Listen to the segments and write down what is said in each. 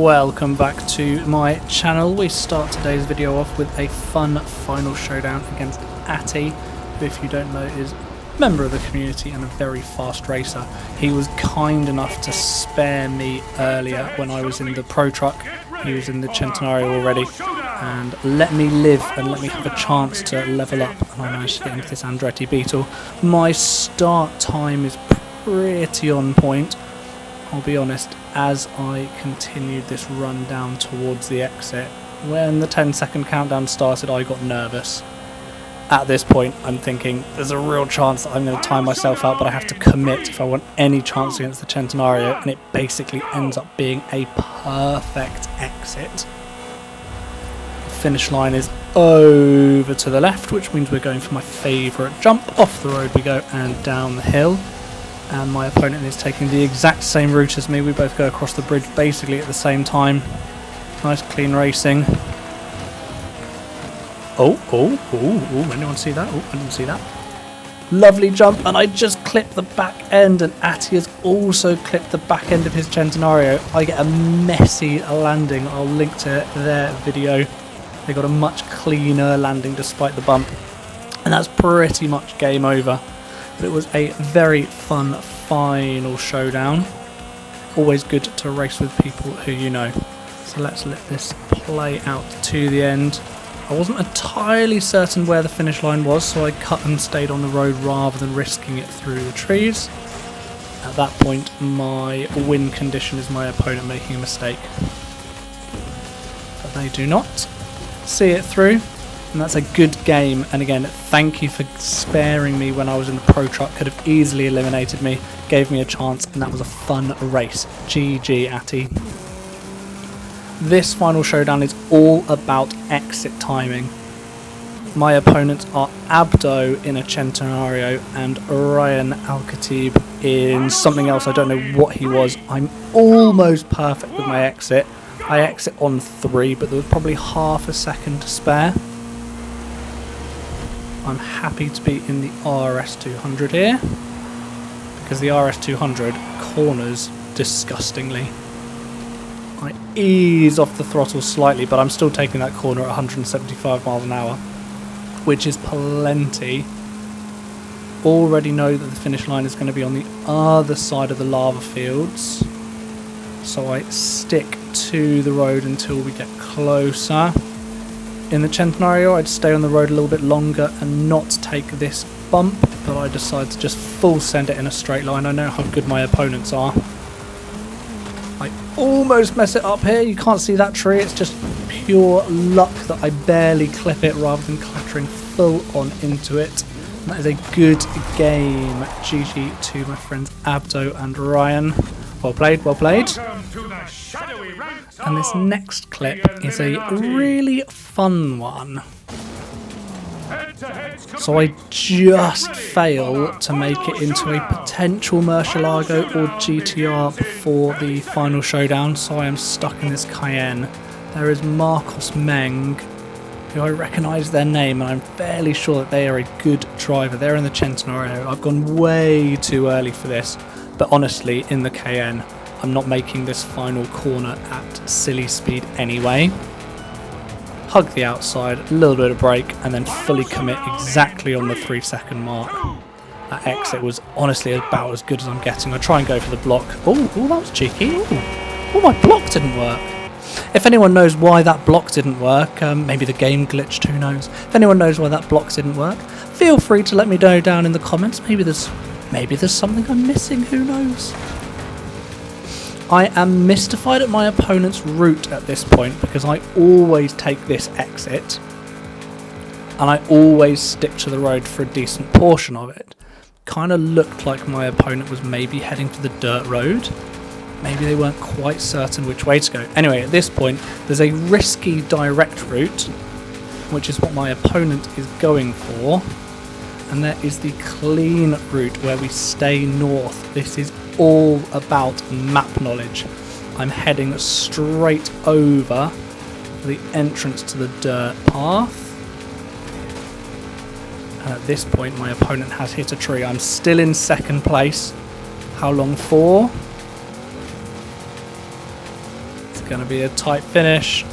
Welcome back to my channel. We start today's video off with a fun final showdown against Atti, who, if you don't know, is a member of the community and a very fast racer. He was kind enough to spare me earlier when I was in the Pro Truck. He was in the Centenario already and let me live and let me have a chance to level up, and I managed to get into this Andretti Beetle. My start time is pretty on point, I'll be honest. As I continued this run down towards the exit, when the 10-second countdown started, I got nervous. At this point, I'm thinking there's a real chance that I'm going to time myself out, but I have to commit if I want any chance against the Centenario, and it basically ends up being a perfect exit. The finish line is over to the left, which means we're going for my favourite jump. Off the road we go and down the hill. And my opponent is taking the exact same route as me. We both go across the bridge basically at the same time. Nice clean racing. Anyone see that? Oh, I didn't see that. Lovely jump, and I just clipped the back end, and Atti has also clipped the back end of his Centenario. I get a messy landing. I'll link to their video. They got a much cleaner landing despite the bump. And that's pretty much game over. But it was a very fun final showdown. Always good to race with people who you know. So let's let this play out to the end. I wasn't entirely certain where the finish line was, so I cut and stayed on the road rather than risking it through the trees. At that point, my win condition is my opponent making a mistake. But they do not. See it through. And that's a good game, and again, thank you for sparing me when I was in the Pro Truck. Could have easily eliminated me, gave me a chance, and that was a fun race. GG, Atti. This final showdown is all about exit timing. My opponents are Abdo in a Centenario and Rayyan Al-Khatib in something else. I don't know what he was. I'm almost perfect with my exit. I exit on 3, but there was probably half a second to spare. I'm happy to be in the RS200 here, because the RS200 corners disgustingly. I ease off the throttle slightly, but I'm still taking that corner at 175 miles an hour, which is plenty. Already know that the finish line is going to be on the other side of the lava fields, so I stick to the road until we get closer. In the Centenario, I'd stay on the road a little bit longer and not take this bump, but I decide to just full send it in a straight line. I know how good my opponents are. I almost mess it up here. You can't see that tree. It's just pure luck that I barely clip it rather than clattering full on into it. And that is a good game. GG to my friends Abdo and Rayyan. Well played, well played. And this next clip is a really fun one. So I just fail to make it into a potential Murcielago or GTR before the final showdown, so I am stuck in this Cayenne. There is Marcos Meng, who I recognise their name, and I'm fairly sure that they are a good driver. They're in the Centenario. I've gone way too early for this, but honestly, in the Cayenne, I'm not making this final corner at silly speed anyway. Hug the outside, a little bit of brake, and then fully commit exactly on the 3-second mark. That exit was honestly about as good as I'm getting. I try and go for the block. Oh, that was cheeky. Oh, my block didn't work. If anyone knows why that block didn't work, maybe the game glitched, who knows. If anyone knows why that block didn't work, feel free to let me know down in the comments. Maybe there's something I'm missing, who knows. I am mystified at my opponent's route at this point, because I always take this exit and I always stick to the road for a decent portion of it. Kind of looked like my opponent was maybe heading for the dirt road. Maybe they weren't quite certain which way to go. Anyway, at this point, there's a risky direct route, which is what my opponent is going for. And there is the clean route where we stay north. This is all about map knowledge. I'm heading straight over the entrance to the dirt path. And at this point, my opponent has hit a tree. I'm still in second place. How long for? going to be a tight finish.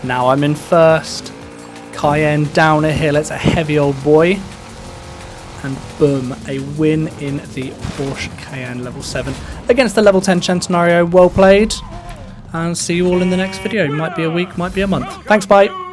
Now I'm in first. Cayenne down a hill. It's a heavy old boy. And boom, a win in the Porsche Cayenne level 7 against the level 10 Centenario. Well played. And see you all in the next video. Might be a week, might be a month. Thanks, bye.